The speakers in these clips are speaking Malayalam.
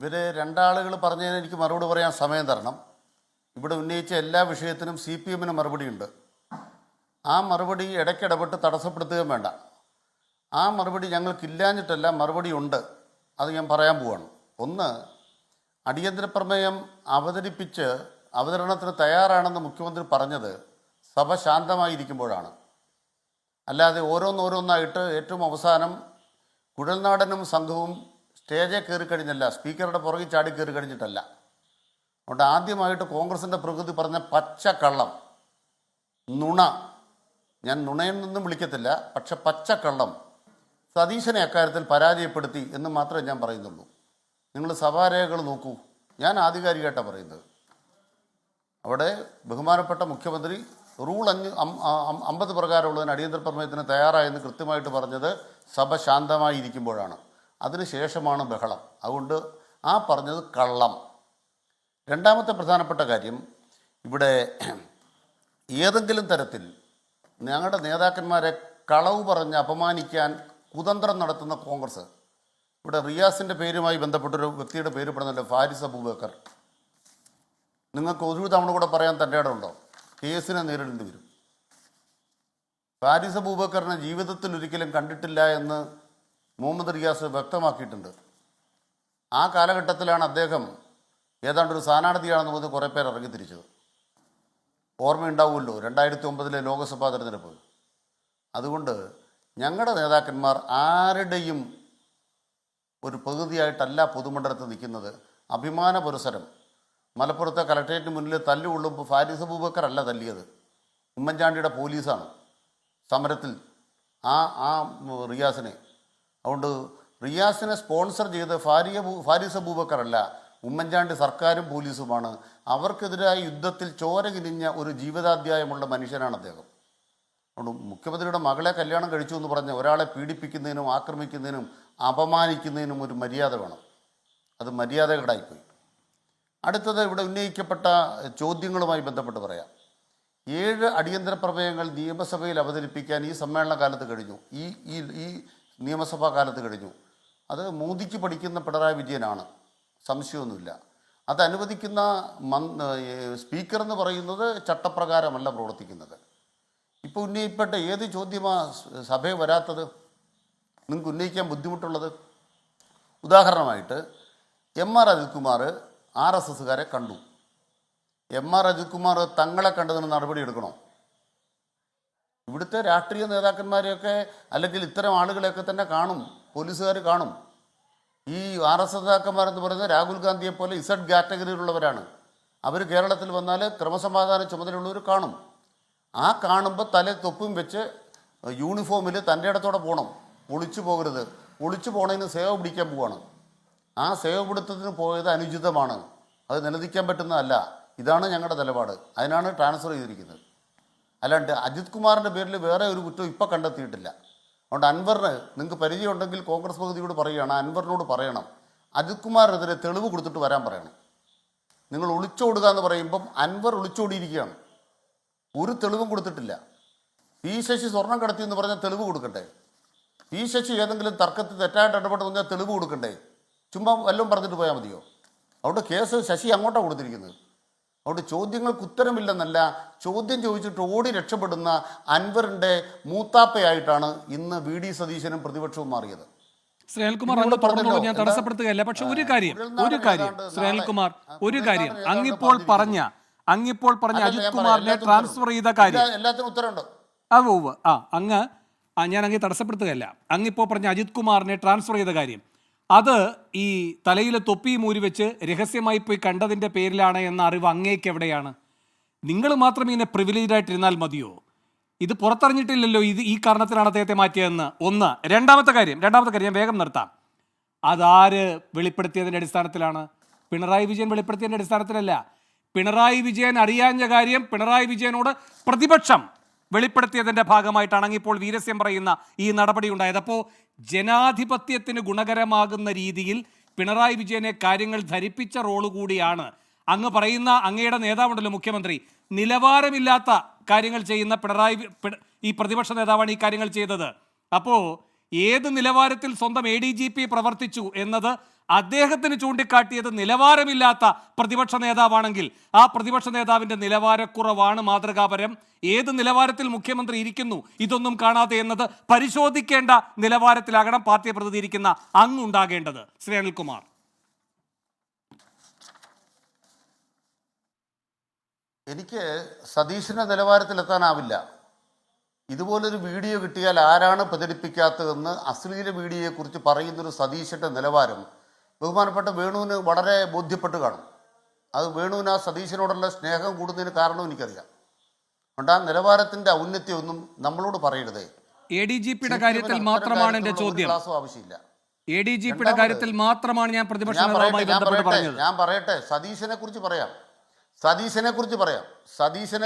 ഇവർ രണ്ടാളുകൾ പറഞ്ഞതിന് എനിക്ക് മറുപടി പറയാൻ സമയം തരണം. ഇവിടെ ഉന്നയിച്ച എല്ലാ വിഷയത്തിനും CPM-ന് മറുപടിയുണ്ട്. ആ മറുപടി ഇടയ്ക്കിടപെട്ട് തടസ്സപ്പെടുത്തുകയും വേണ്ട. ആ മറുപടി ഞങ്ങൾക്കില്ലാഞ്ഞിട്ടല്ല, മറുപടി ഉണ്ട്. അത് ഞാൻ പറയാൻ പോവാണ്. ഒന്ന്, അടിയന്തര പ്രമേയം അവതരിപ്പിച്ച് അവതരണത്തിന് തയ്യാറാണെന്ന് മുഖ്യമന്ത്രി പറഞ്ഞത് സഭ ശാന്തമായിരിക്കുമ്പോഴാണ്. അല്ലാതെ ഓരോന്നോരോന്നായിട്ട് ഏറ്റവും അവസാനം കുഴൽനാടനും സംഘവും സ്റ്റേജിൽ കയറി കഴിഞ്ഞല്ല, സ്പീക്കറുടെ പുറകിൽ ചാടി കയറി കഴിഞ്ഞിട്ടല്ല. അതുകൊണ്ട് ആദ്യമായിട്ട് കോൺഗ്രസിൻ്റെ പ്രകൃതി പറഞ്ഞ പച്ചക്കള്ളം, നുണ, ഞാൻ നുണയിൽ നിന്നും വിളിക്കത്തില്ല, പക്ഷെ പച്ചക്കള്ളം സതീശനെ അക്കാര്യത്തിൽ പരാജയപ്പെടുത്തി എന്ന് മാത്രമേ ഞാൻ പറയുന്നുള്ളൂ. നിങ്ങൾ സഭാരേഖകൾ നോക്കൂ. ഞാൻ ആധികാരികമായിട്ടാണ് പറയുന്നത്. അവിടെ ബഹുമാനപ്പെട്ട മുഖ്യമന്ത്രി റൂൾ 50 പ്രകാരമുള്ളതിന് അടിയന്തര പ്രമേയത്തിന് തയ്യാറായെന്ന് കൃത്യമായിട്ട് പറഞ്ഞത് സഭ ശാന്തമായിരിക്കുമ്പോഴാണ്. അതിനുശേഷമാണ് ബഹളം. അതുകൊണ്ട് ആ പറഞ്ഞത് കള്ളം. രണ്ടാമത്തെ പ്രധാനപ്പെട്ട കാര്യം, ഇവിടെ ഏതെങ്കിലും തരത്തിൽ ഞങ്ങളുടെ നേതാക്കന്മാരെ കളവ് പറഞ്ഞ് അപമാനിക്കാൻ കുതന്ത്രം നടത്തുന്ന കോൺഗ്രസ്, ഇവിടെ റിയാസിൻ്റെ പേരുമായി ബന്ധപ്പെട്ടൊരു വ്യക്തിയുടെ പേര് പെടുന്നല്ലോ, ഫാരിസ് അബൂബക്കർ. നിങ്ങൾക്ക് ഒരു തവണ കൂടെ പറയാൻ തൻ്റെ ഇടമുണ്ടോ? കേസിനെ നേരിടേണ്ടി വരും. ഫാരിസ് അബൂബക്കറിനെ ജീവിതത്തിൽ ഒരിക്കലും കണ്ടിട്ടില്ല എന്ന് മുഹമ്മദ് റിയാസ് വ്യക്തമാക്കിയിട്ടുണ്ട്. ആ കാലഘട്ടത്തിലാണ് അദ്ദേഹം ഏതാണ്ടൊരു സ്ഥാനാർത്ഥിയാണെന്ന് പറഞ്ഞ് കുറേ പേർ ഇറങ്ങിത്തിരിച്ചത്. ഓർമ്മയുണ്ടാവുമല്ലോ 2009 ലോക്സഭാ തെരഞ്ഞെടുപ്പ്. അതുകൊണ്ട് ഞങ്ങളുടെ നേതാക്കന്മാർ ആരുടെയും ഒരു പകുതിയായിട്ടല്ല പൊതുമണ്ഡലത്തിൽ നിൽക്കുന്നത്. അഭിമാന പുരസരം മലപ്പുറത്തെ കളക്ട്രേറ്റിന് മുന്നിൽ തല്ലുകൊള്ളുമ്പോൾ ഫാരിസ് അബൂബക്കർ അല്ല തല്ലിയത്, ഉമ്മൻചാണ്ടിയുടെ പോലീസാണ് സമരത്തിൽ ആ റിയാസിനെ. അതുകൊണ്ട് റിയാസിനെ സ്പോൺസർ ചെയ്ത് ഫാരിസ് അബൂബക്കർ അല്ല, ഉമ്മൻചാണ്ടി സർക്കാരും പോലീസുമാണ്. അവർക്കെതിരായ യുദ്ധത്തിൽ ചോര കിനിഞ്ഞ ഒരു ജീവിതാധ്യായമുള്ള മനുഷ്യനാണ് അദ്ദേഹം. അതുകൊണ്ട് മുഖ്യമന്ത്രിയുടെ മകളെ കല്യാണം കഴിച്ചു എന്ന് പറഞ്ഞ് ഒരാളെ പീഡിപ്പിക്കുന്നതിനും ആക്രമിക്കുന്നതിനും അപമാനിക്കുന്നതിനും ഒരു മര്യാദ വേണം. അത് മര്യാദകേടായിപ്പോയി. അടുത്തത് ഇവിടെ ഉന്നയിക്കപ്പെട്ട ചോദ്യങ്ങളുമായി ബന്ധപ്പെട്ട് പറയാം. 7 അടിയന്തര പ്രമേയങ്ങൾ നിയമസഭയിൽ അവതരിപ്പിക്കാൻ ഈ സമ്മേളന കാലത്ത് കഴിഞ്ഞു, ഈ നിയമസഭാ കാലത്ത് കഴിഞ്ഞു. അത് മോദിക്ക് പഠിക്കുന്ന പിണറായി വിജയനാണ്, സംശയമൊന്നുമില്ല. അത് അനുവദിക്കുന്ന സ്പീക്കർ എന്ന് പറയുന്നത് ചട്ടപ്രകാരമല്ല പ്രവർത്തിക്കുന്നത്. ഇപ്പോൾ ഉന്നയിക്കപ്പെട്ട ഏത് ചോദ്യമാണ് സഭയിൽ വരാത്തത്, നിങ്ങൾക്ക് ഉന്നയിക്കാൻ ബുദ്ധിമുട്ടുള്ളത്? ഉദാഹരണമായിട്ട് MR അജിത്കുമാർ RSSകാരെ കണ്ടു. MR അജിത്കുമാർ തങ്ങളെ കണ്ടതിന് നടപടി എടുക്കണോ? ഇവിടുത്തെ രാഷ്ട്രീയ നേതാക്കന്മാരെയൊക്കെ അല്ലെങ്കിൽ ഇത്തരം ആളുകളെയൊക്കെ തന്നെ കാണും, പോലീസുകാർ കാണും. ഈ RSS നേതാക്കന്മാരെന്ന് പറയുന്നത് രാഹുൽ ഗാന്ധിയെ പോലെ Z കാറ്റഗറിയിലുള്ളവരാണ്. അവർ കേരളത്തിൽ വന്നാൽ ക്രമസമാധാന ചുമതലയുള്ളവർ കാണും. ആ കാണുമ്പോൾ തലേ തൊപ്പും വെച്ച് യൂണിഫോമിൽ തൻ്റെ ഇടത്തോടെ പോകണം, ഒളിച്ചു പോകരുത്. ഒളിച്ചു പോണതിന് സേവ പിടിക്കാൻ പോവാണ്. ആ സേവ പിടുത്തത്തിന് പോയത് അനുചിതമാണ്, അത് നിലനിൽക്കാൻ പറ്റുന്നതല്ല. ഇതാണ് ഞങ്ങളുടെ നിലപാട്. അതിനാണ് ട്രാൻസ്ഫർ ചെയ്തിരിക്കുന്നത്. അല്ലാണ്ട് അജിത് കുമാറിൻ്റെ പേരിൽ വേറെ ഒരു കുറ്റം ഇപ്പോൾ കണ്ടെത്തിയിട്ടില്ല. അതുകൊണ്ട് അൻവറിന് നിങ്ങൾക്ക് പരിചയമുണ്ടെങ്കിൽ കോൺഗ്രസ് പകുതിയോട് പറയുകയാണ്, അൻവറിനോട് പറയണം, അജിത് കുമാറിനെതിരെ തെളിവ് കൊടുത്തിട്ട് വരാൻ പറയണം. നിങ്ങൾ ഒളിച്ചോടുക എന്ന് പറയുമ്പം അൻവർ ഒളിച്ചോടിയിരിക്കുകയാണ്, ഒരു തെളിവും കൊടുത്തിട്ടില്ല. പി ശശി സ്വർണം കടത്തി എന്ന് പറഞ്ഞാൽ തെളിവ് കൊടുക്കണ്ടേ? പി ശശി ഏതെങ്കിലും തർക്കത്തിൽ തെറ്റായിട്ട് ഇടപെട്ട് വന്നാൽ തെളിവ് കൊടുക്കണ്ടേ? ചുമ്മാ വല്ലതും പറഞ്ഞിട്ട് പോയാൽ മതിയോ? അതുകൊണ്ട് കേസ് ശശി അങ്ങോട്ടാണ് കൊടുത്തിരിക്കുന്നത്. അതുകൊണ്ട് ചോദ്യങ്ങൾക്ക് ഉത്തരമില്ലെന്നല്ല, ചോദ്യം ചോദിച്ചിട്ട് ഓടി രക്ഷപ്പെടുന്ന അൻവറിൻ്റെ മൂത്താപ്പയായിട്ടാണ് ഇന്ന് VD സതീശനും പ്രതിപക്ഷവും മാറിയത്. ശ്രേൽകുമാർ അങ്ങ് പറഞ്ഞല്ലോ, ഞാൻ തടസ്സപ്പെടുത്തുകയല്ല. പക്ഷെ ഒരു കാര്യം ശ്രേൽകുമാർ, ഒരു കാര്യം അങ്ങിപ്പോൾ പറഞ്ഞ അജിത് കുമാറിനെ ട്രാൻസ്ഫർ ചെയ്ത കാര്യം എല്ലാത്തിനും ഉത്തരവുണ്ട്. ഞാൻ അങ്ങ് തടസ്സപ്പെടുത്തുകയല്ല. അങ്ങിപ്പോൾ പറഞ്ഞ അജിത് കുമാറിനെ ട്രാൻസ്ഫർ ചെയ്ത കാര്യം, അത് ഈ തലയിലെ തൊപ്പി മൂരി വെച്ച് രഹസ്യമായി പോയി കണ്ടതിൻ്റെ പേരിലാണ് എന്ന അറിവ് അങ്ങേക്ക് എവിടെയാണ്? നിങ്ങൾ മാത്രം ഇങ്ങനെ പ്രിവിലേജ് ആയിട്ടിരുന്നാൽ മതിയോ? ഇത് പുറത്തറിഞ്ഞിട്ടില്ലല്ലോ ഈ കാരണത്തിലാണ് അദ്ദേഹത്തെ മാറ്റിയതെന്ന്. ഒന്ന്. രണ്ടാമത്തെ കാര്യം ഞാൻ വേഗം നിർത്താം. അതാര് വെളിപ്പെടുത്തിയതിൻ്റെ അടിസ്ഥാനത്തിലാണ്? പിണറായി വിജയൻ വെളിപ്പെടുത്തിയതിൻ്റെ അടിസ്ഥാനത്തിലല്ല. പിണറായി വിജയൻ അറിയാഞ്ഞ കാര്യം പിണറായി വിജയനോട് പ്രതിപക്ഷം വെളിപ്പെടുത്തിയതിൻ്റെ ഭാഗമായിട്ടാണ് ഇപ്പോൾ വീരസ്യം പറയുന്ന ഈ നടപടി ഉണ്ടായത്. അപ്പോൾ ജനാധിപത്യത്തിന് ഗുണകരമാകുന്ന രീതിയിൽ പിണറായി വിജയനെ കാര്യങ്ങൾ ധരിപ്പിച്ച റോള് കൂടിയാണ് അങ്ങ് പറയുന്ന അങ്ങയുടെ നേതാവുണ്ടല്ലോ മുഖ്യമന്ത്രി, നിലവാരമില്ലാത്ത കാര്യങ്ങൾ ചെയ്യുന്ന ഈ പ്രതിപക്ഷ നേതാവാണ് ഈ കാര്യങ്ങൾ ചെയ്തത്. അപ്പോൾ ഏത് നിലവാരത്തിൽ സ്വന്തം ADGP പ്രവർത്തിച്ചു എന്നത് അദ്ദേഹത്തിന് ചൂണ്ടിക്കാട്ടിയത് നിലവാരമില്ലാത്ത പ്രതിപക്ഷ നേതാവാണെങ്കിൽ ആ പ്രതിപക്ഷ നേതാവിന്റെ നിലവാരക്കുറവാണ് മാതൃകാപരം. ഏത് നിലവാരത്തിൽ മുഖ്യമന്ത്രി ഇരിക്കുന്നു ഇതൊന്നും കാണാതെ എന്നത് പരിശോധിക്കേണ്ട നിലവാരത്തിലാകണം പാർട്ടിയെ പ്രതിനിധീകരിക്കുന്ന അങ്ങുണ്ടാകേണ്ടത്. ശ്രീ അനിൽകുമാർ. എനിക്ക് സതീശിൻ്റെ നിലവാരത്തിലെത്താനാവില്ല. ഇതുപോലൊരു വീഡിയോ കിട്ടിയാൽ ആരാണ് പ്രചരിപ്പിക്കാത്തതെന്ന് അശ്ലീല വീഡിയോയെക്കുറിച്ച് പറയുന്നൊരു സതീശൻ്റെ നിലവാരം ബഹുമാനപ്പെട്ട വേണുവിന് വളരെ ബോധ്യപ്പെട്ട് കാണും. അത് വേണുവിന് ആ സതീശനോടുള്ള സ്നേഹം കൂടുന്നതിന് കാരണവും എനിക്കറിയാം. അതുകൊണ്ട് ആ നിലവാരത്തിൻ്റെ ഔന്നത്യമൊന്നും നമ്മളോട് പറയരുതേ. ADGPയുടെ കാര്യത്തിൽ മാത്രമാണ് എൻ്റെ ചോദ്യം. ക്ലാസ്സും ആവശ്യമില്ല. ADGPയുടെ കാര്യത്തിൽ മാത്രമാണ് ഞാൻ പ്രതിപക്ഷ നേതാവുമായി ബന്ധപ്പെട്ട് പറഞ്ഞത്. ഞാൻ പറയട്ടെ, സതീശനെ കുറിച്ച് പറയാം. സതീശനെ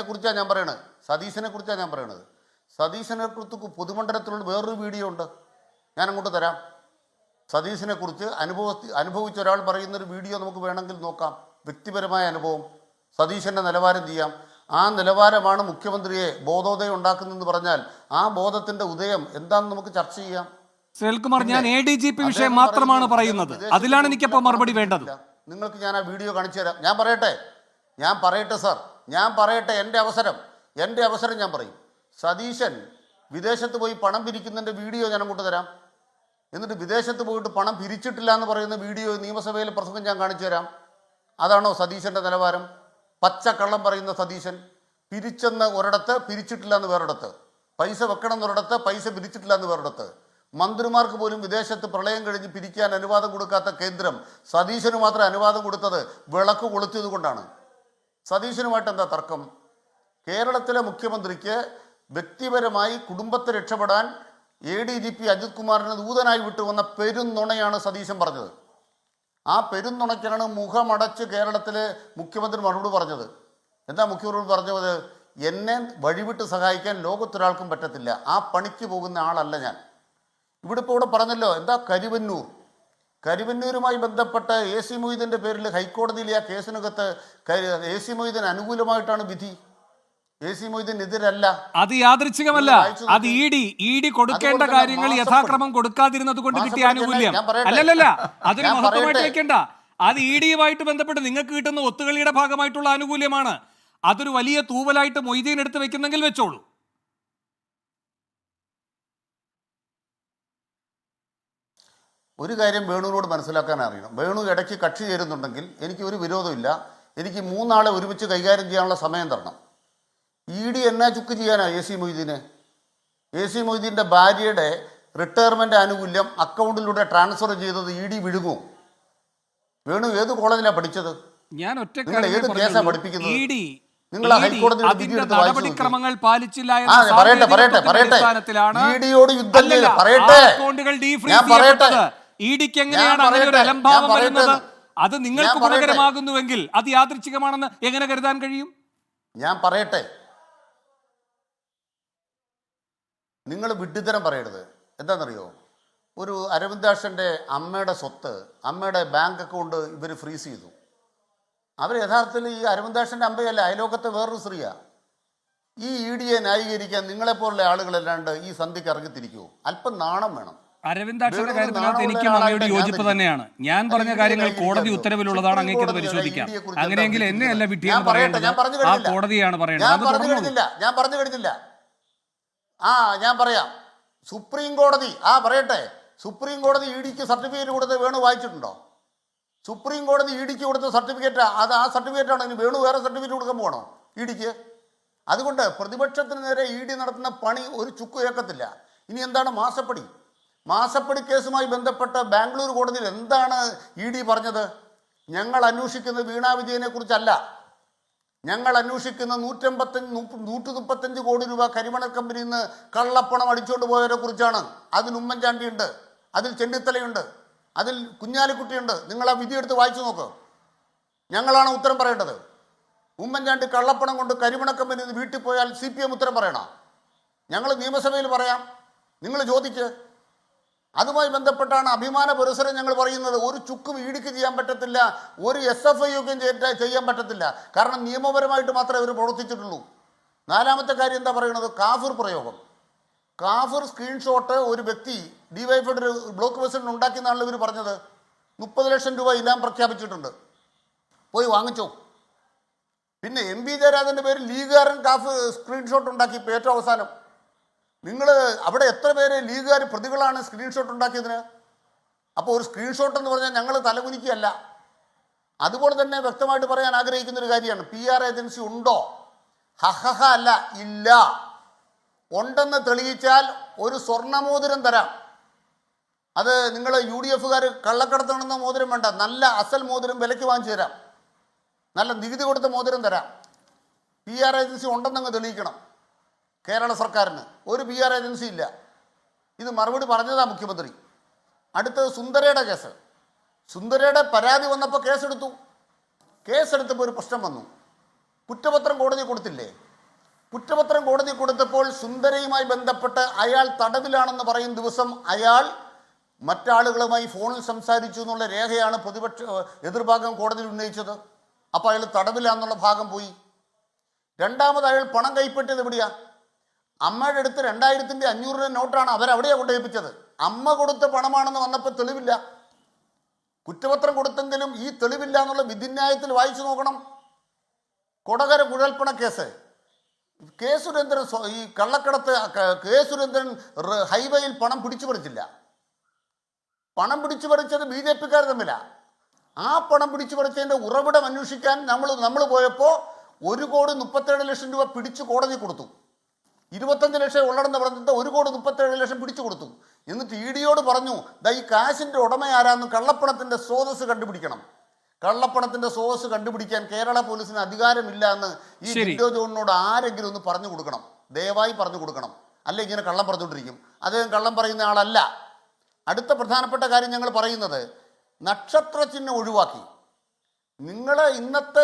കുറിച്ചാണ് ഞാൻ പറയണത്. സതീശനെ കുറിച്ച് പൊതുമണ്ഡലത്തിലുള്ള വേറൊരു വീഡിയോ ഉണ്ട്, ഞാൻ അങ്ങോട്ട് തരാം. സതീശനെ കുറിച്ച് അനുഭവിച്ച ഒരാൾ പറയുന്നൊരു വീഡിയോ നമുക്ക് വേണമെങ്കിൽ നോക്കാം. വ്യക്തിപരമായ അനുഭവം, സതീശൻ്റെ നിലവാരം ചെയ്യാം. ആ നിലവാരമാണ് മുഖ്യമന്ത്രിയെ ബോധോദയം ഉണ്ടാക്കുന്നതെന്ന് പറഞ്ഞാൽ ആ ബോധത്തിൻ്റെ ഉദയം എന്താണെന്ന് നമുക്ക് ചർച്ച ചെയ്യാം. സുനിൽകുമാർ, ഞാൻ ADGP വിഷയം മാത്രമാണ് പറയുന്നത്. അതിലാണ് എനിക്കപ്പോൾ മറുപടി വേണ്ടത്. നിങ്ങൾക്ക് ഞാൻ ആ വീഡിയോ കാണിച്ചു തരാം. ഞാൻ പറയട്ടെ സാർ, എൻ്റെ അവസരം ഞാൻ പറയും. സതീശൻ വിദേശത്ത് പോയി പണം പിരിക്കുന്നതിൻ്റെ വീഡിയോ ഞാൻ അങ്ങോട്ട് തരാം. എന്നിട്ട് വിദേശത്ത് പോയിട്ട് പണം പിരിച്ചിട്ടില്ല എന്ന് പറയുന്ന വീഡിയോ നിയമസഭയിൽ പ്രസംഗം ഞാൻ കാണിച്ചു തരാം. അതാണോ സതീശൻ്റെ നിലവാരം? പച്ചക്കള്ളം പറയുന്ന സതീശൻ. പിരിച്ചെന്ന് ഒരിടത്ത്, പിരിച്ചിട്ടില്ല എന്ന് വേറൊരിടത്ത്. പൈസ വെക്കണം എന്നൊരിടത്ത്, പൈസ പിരിച്ചിട്ടില്ല എന്ന് വേറൊരിടത്ത്. മന്ത്രിമാർക്ക് പോലും വിദേശത്ത് പ്രളയം കഴിഞ്ഞ് പിരിക്കാൻ അനുവാദം കൊടുക്കാത്ത കേന്ദ്രം സതീശന് മാത്രം അനുവാദം കൊടുത്തത് വിളക്ക് കൊളുത്തിയത് കൊണ്ടാണ്. സതീശനുമായിട്ട് എന്താ തർക്കം? കേരളത്തിലെ മുഖ്യമന്ത്രിക്ക് വ്യക്തിപരമായി കുടുംബത്തെ രക്ഷപ്പെടാൻ ADGP അജിത് കുമാറിനെ ദൂതനായി വിട്ടുവന്ന പെരുന്നുണയാണ് സതീശൻ പറഞ്ഞത്. ആ പെരുന്നുണയ്ക്കാണ് മുഖമടച്ച് കേരളത്തിലെ മുഖ്യമന്ത്രി മറുപടി പറഞ്ഞത്. എന്താ മുഖ്യമന്ത്രി പറഞ്ഞത്? എന്നെ വഴിവിട്ട് സഹായിക്കാൻ ലോകത്തൊരാൾക്കും പറ്റത്തില്ല, ആ പണിക്ക് പോകുന്ന ആളല്ല ഞാൻ. ഇവിടെ പറഞ്ഞല്ലോ, എന്താ കരിവന്നൂരുമായി ബന്ധപ്പെട്ട് AC മൊയ്തീൻ്റെ പേരിൽ ഹൈക്കോടതിയിലെ ആ കേസിനകത്ത് AC മൊയ്തീന് അനുകൂലമായിട്ടാണ് വിധി. AC മൊയ്തീനെതിരല്ല. അത് യാദൃച്ഛികമല്ല, അത് ED കൊടുക്കേണ്ട കാര്യങ്ങൾ യഥാക്രമം കൊടുക്കാതിരുന്നത് കൊണ്ട് കിട്ടിയ ആനുകൂല്യം അല്ലല്ല. അതൊരു മഹത്വമായിട്ട് വെക്കേണ്ട. അത് EDയുമായിട്ട് ബന്ധപ്പെട്ട് നിങ്ങൾക്ക് കിട്ടുന്ന ഒത്തുകളിയുടെ ഭാഗമായിട്ടുള്ള ആനുകൂല്യമാണ്. അതൊരു വലിയ തൂവലായിട്ട് മൊയ്തീൻ എടുത്ത് വെക്കുന്നെങ്കിൽ വെച്ചോളൂ. ഒരു കാര്യം വേണുവിനോട് മനസ്സിലാക്കാൻ അറിയണം. വേണു ഇടയ്ക്ക് കക്ഷി ചേരുന്നുണ്ടെങ്കിൽ എനിക്ക് ഒരു വിരോധമില്ല. എനിക്ക് 3 ആളെ ഒരുമിച്ച് കൈകാര്യം ചെയ്യാനുള്ള സമയം തരണം. ED എന്നാ ചുക്ക് ചെയ്യാനാ AC മൊയ്തീൻ്റെ ഭാര്യയുടെ റിട്ടയർമെൻ്റ് ആനുകൂല്യം അക്കൗണ്ടിലൂടെ ട്രാൻസ്ഫർ ചെയ്തത് ED വിഴുങ്ങും. വേണു ഏത് കോളേജിലാണ് പഠിച്ചത്? ഞാൻ ഏത് കേസാണ് പഠിപ്പിക്കുന്നത്? നിങ്ങൾ ഹൈക്കോടതിയുടെ വിധി എടുത്ത് നടപടിക്രമങ്ങൾ പാലിച്ചില്ല EDയോട് യുദ്ധം ചെയ്ത് EDക്ക് എങ്ങനെയാണ് അങ്ങനെ ഒരു അലംഭാവം വരുന്നത്? അത് നിങ്ങൾക്ക് ഗുണകരമാകുന്നുവെങ്കിൽ അത് യാദൃച്ഛികമാണെന്ന് എങ്ങനെ കരുതാൻ കഴിയും? ഞാൻ പറയട്ടെ, നിങ്ങൾ വിഡ്ഢിത്തരം പറയരുത്. എന്താണെന്നറിയോ? ഒരു അരവിന്ദാക്ഷൻ്റെ അമ്മയുടെ സ്വത്ത്, അമ്മയുടെ ബാങ്ക് അക്കൗണ്ട് ഇവർ ഫ്രീസ് ചെയ്തു. അവർ യഥാർത്ഥത്തിൽ ഈ അരവിന്ദാക്ഷൻ്റെ അമ്മയല്ല, അയലോകത്തെ വേറൊരു സ്ത്രീയാണ്. ഈ EDയെ ന്യായീകരിക്കാൻ നിങ്ങളെപ്പോലുള്ള ആളുകളല്ലാണ്ട് ഈ സന്ധിക്ക് ഇറങ്ങിത്തിരിക്കുമോ? അല്പം നാണം വേണം. അരവിന്ദാക്ഷന്റെ കാര്യത്തിനകത്ത് എനിക്കും അങ്ങയോട് യോജിപ്പ് തന്നെയാണ്. ഞാൻ പറഞ്ഞ കാര്യങ്ങൾ കോടതി ഉത്തരവിലുള്ളതാണ്, അങ്ങേക്ക് അത് പരിശോധിക്കാം. അങ്ങനെയെങ്കിൽ എന്നെ അല്ല വിട്ടിയെന്ന് പറയേണ്ടത്, ആ കോടതിയാണ് പറയേണ്ടത്. ഞാൻ പറഞ്ഞു കഴിഞ്ഞില്ല. ഞാൻ പറയാം. സുപ്രീം കോടതി EDക്ക് സർട്ടിഫിക്കറ്റ് കൊടുത്ത് വേണു വായിച്ചിട്ടുണ്ടോ? സുപ്രീം കോടതി EDക്ക് കൊടുത്ത സർട്ടിഫിക്കറ്റ്, അത് ആ സർട്ടിഫിക്കറ്റാണ്. ഇനി വേണു വേറെ സർട്ടിഫിക്കറ്റ് കൊടുക്കാൻ പോകണോ EDക്ക്? അതുകൊണ്ട് പ്രതിപക്ഷത്തിന് നേരെ ED നടത്തുന്ന പണി ഒരു ചുക്ക് കേൾക്കത്തില്ല. ഇനി എന്താണ് മാസപ്പടി കേസുമായി ബന്ധപ്പെട്ട് ബാംഗ്ലൂർ കോടതിയിൽ എന്താണ് ED പറഞ്ഞത്? ഞങ്ങൾ അന്വേഷിക്കുന്ന വീണ വിജയനെ കുറിച്ചല്ല, ഞങ്ങൾ അന്വേഷിക്കുന്ന 135 കോടി രൂപ കരിമണൽ കമ്പനിയിൽ നിന്ന് കള്ളപ്പണം അടിച്ചുകൊണ്ട് പോയവരെ കുറിച്ചാണ്. അതിൽ ഉമ്മൻചാണ്ടിയുണ്ട്, അതിൽ ചെന്നിത്തലയുണ്ട്, അതിൽ കുഞ്ഞാലിക്കുട്ടിയുണ്ട്. നിങ്ങൾ ആ വിധി എടുത്ത് വായിച്ചു നോക്ക്. ഞങ്ങളാണ് ഉത്തരം പറയേണ്ടത്. ഉമ്മൻചാണ്ടി കള്ളപ്പണം കൊണ്ട് കരിമണൽ കമ്പനിയിൽ നിന്ന് വീട്ടിൽ പോയാൽ CPM ഉത്തരം പറയണം. ഞങ്ങൾ നിയമസഭയിൽ പറയാം, നിങ്ങൾ ചോദിക്ക്. അതുമായി ബന്ധപ്പെട്ടാണ് അഭിമാന പുരസ്സരം ഞങ്ങൾ പറയുന്നത്. ഒരു ചുക്കും EDക്ക് ചെയ്യാൻ പറ്റത്തില്ല, ഒരു SFIക്കും ചെയ്യാൻ പറ്റത്തില്ല. കാരണം നിയമപരമായിട്ട് മാത്രമേ അവർ പ്രവർത്തിച്ചിട്ടുള്ളൂ. 4ാമത്തെ കാര്യം എന്താ പറയുന്നത്? കാഫിർ പ്രയോഗം. കാഫിർ സ്ക്രീൻഷോട്ട് ഒരു വ്യക്തി DYFIയുടെ ബ്ലോക്ക് പ്രസിഡന്റ് ഉണ്ടാക്കിയെന്നാണല്ലോ ഇവർ പറഞ്ഞത്. 30 ലക്ഷം രൂപ ഇനാം പ്രഖ്യാപിച്ചിട്ടുണ്ട്. പോയി വാങ്ങിച്ചോ. പിന്നെ എം പി ജയരാജൻ്റെ പേരിൽ ലീഗുകാരൻ കാഫ് സ്ക്രീൻഷോട്ട് ഉണ്ടാക്കി. ഇപ്പോൾ ഏറ്റവും അവസാനം നിങ്ങൾ അവിടെ എത്ര പേര് ലീഗുകാർ പ്രതികളാണ് സ്ക്രീൻഷോട്ട് ഉണ്ടാക്കിയതിന്? അപ്പോൾ ഒരു സ്ക്രീൻഷോട്ട് എന്ന് പറഞ്ഞാൽ ഞങ്ങൾ തലകുനിക്കുകയല്ല. അതുപോലെ തന്നെ വ്യക്തമായിട്ട് പറയാൻ ആഗ്രഹിക്കുന്ന ഒരു കാര്യമാണ്, PR ഏജൻസി ഉണ്ടോ? ഹഹഹ അല്ല, ഇല്ല. ഉണ്ടെന്ന് തെളിയിച്ചാൽ ഒരു സ്വർണ്ണമോതിരം തരാം. അത് നിങ്ങൾ UDF-കാർ കള്ളക്കടത്തണമെന്ന മോതിരം വേണ്ട, നല്ല അസൽ മോതിരം വിലയ്ക്ക് വാങ്ങിച്ചു തരാം. നല്ല നികുതി കൊടുത്ത മോതിരം തരാം. PR ഏജൻസി ഉണ്ടെന്നങ്ങ് തെളിയിക്കണം. കേരള സർക്കാരിന് ഒരു PR ഏജൻസി ഇല്ല. ഇത് മറുപടി പറഞ്ഞതാ മുഖ്യമന്ത്രി. അടുത്തത് സുന്ദരയുടെ കേസ്. സുന്ദരയുടെ പരാതി വന്നപ്പോൾ കേസെടുത്തപ്പോൾ ഒരു പ്രശ്നം വന്നു. കുറ്റപത്രം കോടതി കൊടുത്തില്ലേ? കുറ്റപത്രം കോടതി കൊടുത്തപ്പോൾ സുന്ദരയുമായി ബന്ധപ്പെട്ട് അയാൾ തടവിലാണെന്ന് പറയും ദിവസം അയാൾ മറ്റാളുകളുമായി ഫോണിൽ സംസാരിച്ചു എന്നുള്ള രേഖയാണ് എതിർഭാഗം കോടതിയിൽ ഉന്നയിച്ചത്. അപ്പോൾ അയാൾ തടവിലാന്നുള്ള ഭാഗം പോയി. രണ്ടാമത് അയാൾ പണം കൈപ്പറ്റിയത് എവിടെയാ? അമ്മയുടെ അടുത്ത് 2000-ൻ്റെ 500 നോട്ടാണ് അവരവിടെയാണ് കൊണ്ടേൽപ്പിച്ചത്. അമ്മ കൊടുത്ത പണമാണെന്ന് വന്നപ്പോൾ തെളിവില്ല. കുറ്റപത്രം കൊടുത്തെങ്കിലും ഈ തെളിവില്ല എന്നുള്ള വിധിന്യായത്തിൽ വായിച്ചു നോക്കണം. കൊടകര കുഴൽപ്പണ കേസ്, സുരേന്ദ്രൻ ഈ കള്ളക്കടത്ത് സുരേന്ദ്രൻ ഹൈവേയിൽ പണം പിടിച്ചു പറിച്ചില്ല. പണം പിടിച്ചു പറിച്ചത് BJP-ക്കാർ തമ്മിലാണ്. ആ പണം പിടിച്ചു പറിച്ചതിൻ്റെ ഉറവിടം അന്വേഷിക്കാൻ നമ്മൾ പോയപ്പോൾ 1,37,00,000 രൂപ പിടിച്ച് കോടതി കൊടുത്തു. 25 ലക്ഷം ഉള്ളതെന്ന് പറഞ്ഞിട്ട് 1,37,00,000 പിടിച്ചു കൊടുത്തു. എന്നിട്ട് ED-യോട് പറഞ്ഞു, ഈ കാശിൻ്റെ ഉടമ ആരാന്ന് കള്ളപ്പണത്തിൻ്റെ സ്രോതസ് കണ്ടുപിടിക്കണം. കള്ളപ്പണത്തിൻ്റെ സ്രോതസ് കണ്ടുപിടിക്കാൻ കേരള പോലീസിന് അധികാരമില്ല എന്ന് ഈ ജിൻഡോ ജോണിനോട് ആരെങ്കിലും ഒന്ന് പറഞ്ഞു കൊടുക്കണം. ദയവായി പറഞ്ഞു കൊടുക്കണം. അല്ല ഇങ്ങനെ കള്ളം പറഞ്ഞുകൊണ്ടിരിക്കും. അദ്ദേഹം കള്ളം പറയുന്ന ആളല്ല. അടുത്ത പ്രധാനപ്പെട്ട കാര്യം ഞങ്ങൾ പറയുന്നത്, നക്ഷത്ര ചിഹ്നം ഒഴിവാക്കി. നിങ്ങൾ ഇന്നത്തെ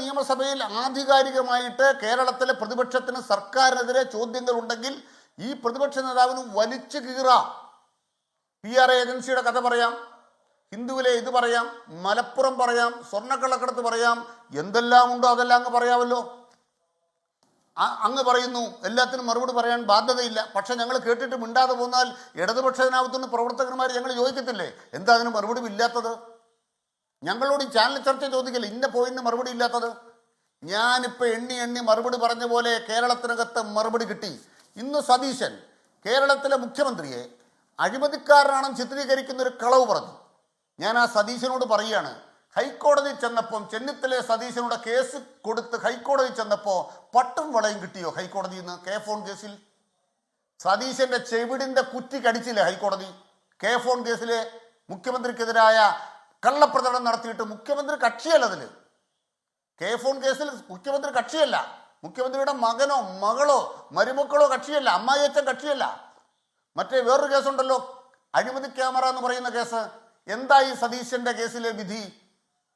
നിയമസഭയിൽ ആധികാരികമായിട്ട് കേരളത്തിലെ പ്രതിപക്ഷത്തിന് സർക്കാരിനെതിരെ ചോദ്യങ്ങൾ ഉണ്ടെങ്കിൽ ഈ പ്രതിപക്ഷ നേതാവിന് വലിച്ചു കീറാം. PR ഏജൻസിയുടെ കഥ പറയാം, ഹിന്ദുവിലെ ഇത് പറയാം, മലപ്പുറം പറയാം, സ്വർണ്ണക്കള്ളക്കടത്ത് പറയാം, എന്തെല്ലാം ഉണ്ടോ അതെല്ലാം അങ്ങ് പറയാമല്ലോ. അങ്ങ് പറയുന്നു എല്ലാത്തിനും മറുപടി പറയാൻ ബാധ്യതയില്ല. പക്ഷെ ഞങ്ങൾ കേട്ടിട്ട് മിണ്ടാതെ പോന്നാൽ ഇടതുപക്ഷ ജനാധിപത്യ പ്രവർത്തകന്മാർ ഞങ്ങൾ ചോദിക്കത്തില്ലേ, എന്താ അതിന് മറുപടി ഇല്ലാത്തത്? ഞങ്ങളോട് ചാനൽ ചർച്ച ചോദിക്കില്ല, ഇന്ന പോയിന്റിന് മറുപടി ഇല്ലാത്തത്. ഞാനിപ്പോൾ എണ്ണി മറുപടി പറഞ്ഞ പോലെ കേരളത്തിനകത്ത് മറുപടി കിട്ടി. ഇന്ന് സതീശൻ കേരളത്തിലെ മുഖ്യമന്ത്രിയെ അഴിമതിക്കാരനാണെന്ന് ചിത്രീകരിക്കുന്ന ഒരു കളവ് പറഞ്ഞു. ഞാൻ ആ സതീശനോട് പറയുകയാണ്, ഹൈക്കോടതി ചെന്നപ്പം ചെന്നിത്തല സതീശനോട് കേസ് കൊടുത്ത് ഹൈക്കോടതി ചെന്നപ്പോൾ പട്ടും വളയും കിട്ടിയോ ഹൈക്കോടതിയിൽ നിന്ന്? K-ഫോൺ കേസിൽ സതീശൻ്റെ ചെവിടിൻ്റെ കുറ്റി കടിച്ചില്ലേ ഹൈക്കോടതി? K-ഫോൺ കേസിലെ മുഖ്യമന്ത്രിക്കെതിരായ കള്ളപ്രചരണം നടത്തിയിട്ട് മുഖ്യമന്ത്രി കക്ഷിയല്ല. അതിൽ K-ഫോൺ കേസിൽ മുഖ്യമന്ത്രി കക്ഷിയല്ല. മുഖ്യമന്ത്രിയുടെ മകനോ മകളോ മരുമക്കളോ കക്ഷിയല്ല. അമ്മായിയച്ഛൻ കക്ഷിയല്ല. മറ്റേ വേറൊരു കേസുണ്ടല്ലോ, അഴിമതി ക്യാമറ എന്ന് പറയുന്ന കേസ്. എന്തായി സതീശൻ്റെ കേസിലെ വിധി?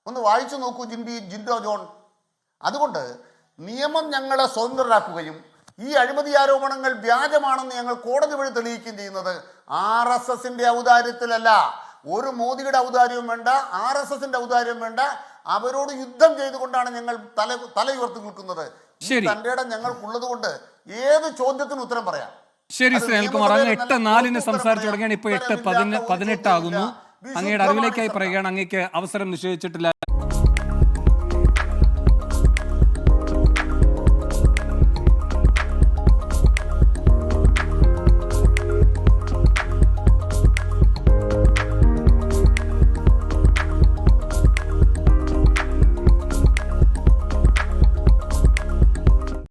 ഒന്ന് വായിച്ചു നോക്കൂ ജിൻഡോ ജോൺ. അതുകൊണ്ട് നിയമം ഞങ്ങളെ സ്വതന്ത്രരാക്കുകയും ഈ അഴിമതി ആരോപണങ്ങൾ വ്യാജമാണെന്ന് ഞങ്ങൾ കോടതി വഴി തെളിയിക്കുകയും ചെയ്യുന്നത് RSSൻ്റെ ഔദാര്യത്തിലല്ല. ഒരു മോദിയുടെ ഔദാര്യവും വേണ്ട, RSSൻ്റെ ഔദാര്യം വേണ്ട. അവരോട് യുദ്ധം ചെയ്തുകൊണ്ടാണ് ഞങ്ങൾ തല ഉയർത്തി നിൽക്കുന്നത്. തൻ്റെ ഇടം ഞങ്ങൾക്കുള്ളത് കൊണ്ട് ഏത് ചോദ്യത്തിനും ഉത്തരം പറയാം. ശരി സുനിൽകുമാർ, അങ്ങ് 8:04 സംസാരിച്ചു തുടങ്ങിയാണ്. ഇപ്പോൾ 8:18 ആകുന്നു. അങ്ങയുടെ അറിവിലേക്കായി പറയുകയാണ്, അങ്ങേക്ക് അവസരം നിഷേധിച്ചിട്ടില്ല.